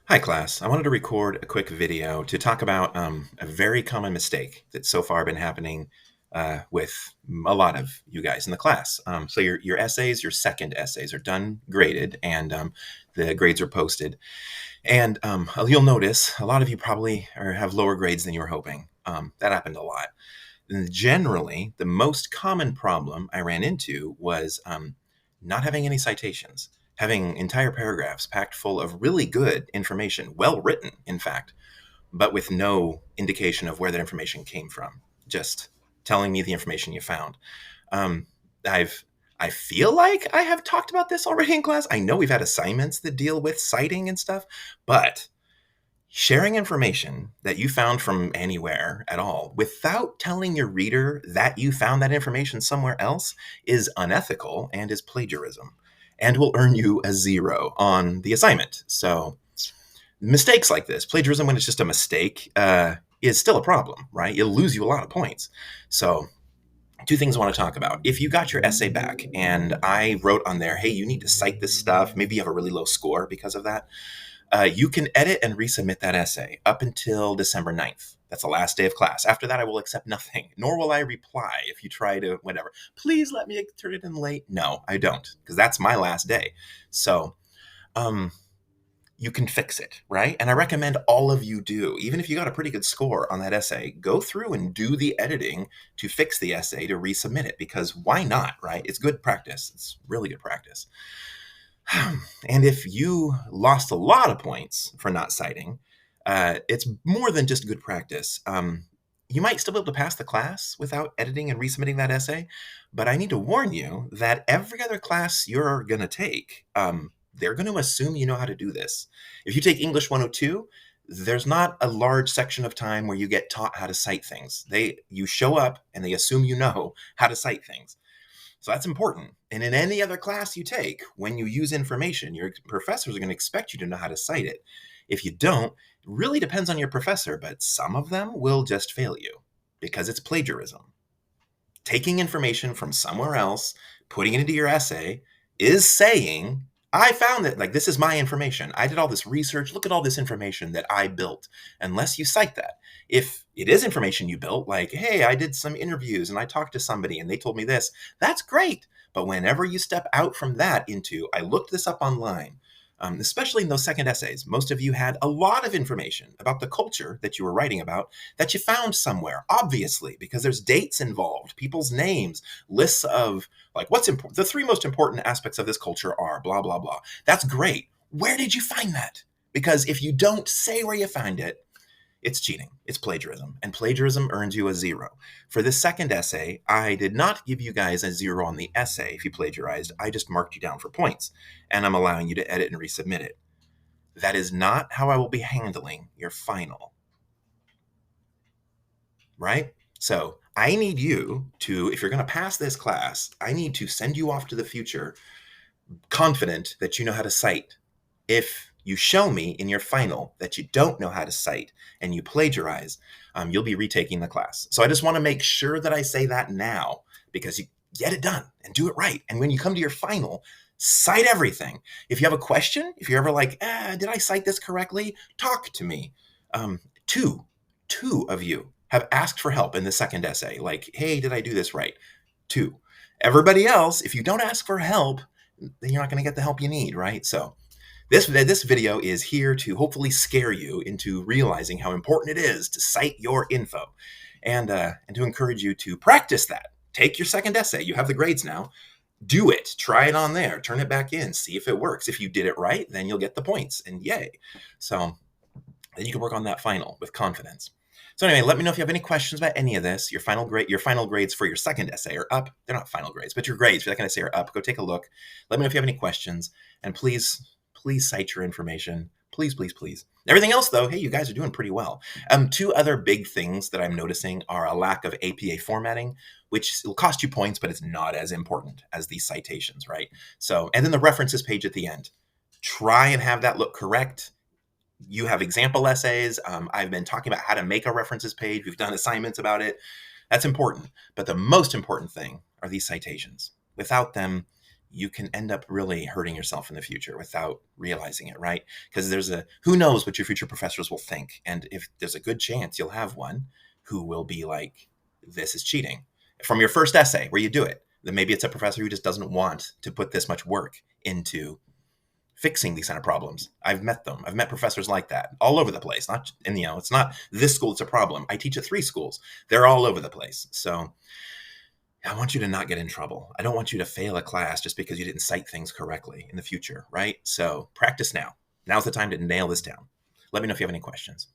Hi, class. I wanted to record a quick video to talk about a very common mistake that's so far been happening with a lot of you guys in the class. So your essays, your second essays, are done, graded, and the grades are posted. And you'll notice a lot of you probably have lower grades than you were hoping. That happened a lot. And generally, the most common problem I ran into was not having any citations, having entire paragraphs packed full of really good information, well written, in fact, but with no indication of where that information came from. Just telling me the information you found. Um, I've I feel like I have talked about this already in class. I know we've had assignments that deal with citing and stuff, but sharing information that you found from anywhere at all without telling your reader that you found that information somewhere else is unethical and is plagiarism and will earn you a 0 on the assignment. So, mistakes like this, plagiarism when it's just a mistake, is still a problem, right? It'll lose you a lot of points. So, two things I want to talk about. If you got your essay back and I wrote on there, hey, you need to cite this stuff, maybe you have a really low score because of that, you can edit and resubmit that essay up until December 9th. That's the last day of class. After that, I will accept nothing, nor will I reply if you try to, whatever. Please let me turn it in late. No, I don't, because that's my last day. So, um, you can fix it, right? And I recommend all of you do. Even if you got a pretty good score on that essay, go through and do the editing to fix the essay to resubmit it, because why not, right? It's good practice. It's really good practice. And if you lost a lot of points for not citing, it's more than just good practice. You might still be able to pass the class without editing and resubmitting that essay, but I need to warn you that every other class you're going to take, they're going to assume you know how to do this. If you take English 102, there's not a large section of time where you get taught how to cite things. You show up and they assume you know how to cite things. So that's important. And in any other class you take, when you use information, your professors are going to expect you to know how to cite it. If you don't, it really depends on your professor, but some of them will just fail you because it's plagiarism. Taking information from somewhere else, putting it into your essay, is saying, I found that, like, this is my information. I did all this research. Look at all this information that I built. Unless you cite that. If it is information you built, like, hey, I did some interviews and I talked to somebody and they told me this, that's great. But whenever you step out from that into, I looked this up online, especially in those second essays, most of you had a lot of information about the culture that you were writing about that you found somewhere, obviously, because there's dates involved, people's names, lists of, like, what's important. The three most important aspects of this culture are blah, blah, blah. That's great. Where did you find that? Because if you don't say where you find it, it's cheating. It's plagiarism. And plagiarism earns you a 0. For this second essay, I did not give you guys a 0 on the essay if you plagiarized. I just marked you down for points. And I'm allowing you to edit and resubmit it. That is not how I will be handling your final, right? So I need you to, if you're going to pass this class, I need to send you off to the future confident that you know how to cite. If you show me in your final that you don't know how to cite and you plagiarize, you'll be retaking the class. So I just want to make sure that I say that now, because you get it done and do it right. And when you come to your final, cite everything. If you have a question, if you're ever like, did I cite this correctly? Talk to me. Um, two, two of you have asked for help in the second essay. Like, hey, did I do this right? Two. Everybody else, if you don't ask for help, then you're not going to get the help you need, right? So this video is here to hopefully scare you into realizing how important it is to cite your info, and to encourage you to practice that. Take your second essay. You have the grades now. Do it. Try it on there. Turn it back in. See if it works. If you did it right, then you'll get the points, and yay. So then you can work on that final with confidence. So anyway, let me know if you have any questions about any of this. Your final grades for your second essay are up. They're not final grades, but your grades for that kind of essay are up. Go take a look. Let me know if you have any questions, and please cite your information. Please, please, please. Everything else, though, hey, you guys are doing pretty well. Two other big things that I'm noticing are a lack of APA formatting, which will cost you points, but it's not as important as these citations, right? So, and then the references page at the end. Try and have that look correct. You have example essays. I've been talking about how to make a references page. We've done assignments about it. That's important. But the most important thing are these citations. Without them, you can end up really hurting yourself in the future without realizing it, right? Because who knows what your future professors will think. And if there's a good chance you'll have one who will be like, this is cheating from your first essay where you do it. Then maybe it's a professor who just doesn't want to put this much work into fixing these kind of problems. I've met them. I've met professors like that all over the place. It's not this school, it's a problem. I teach at 3 schools. They're all over the place. So I want you to not get in trouble. I don't want you to fail a class just because you didn't cite things correctly in the future, right? So practice now. Now's the time to nail this down. Let me know if you have any questions.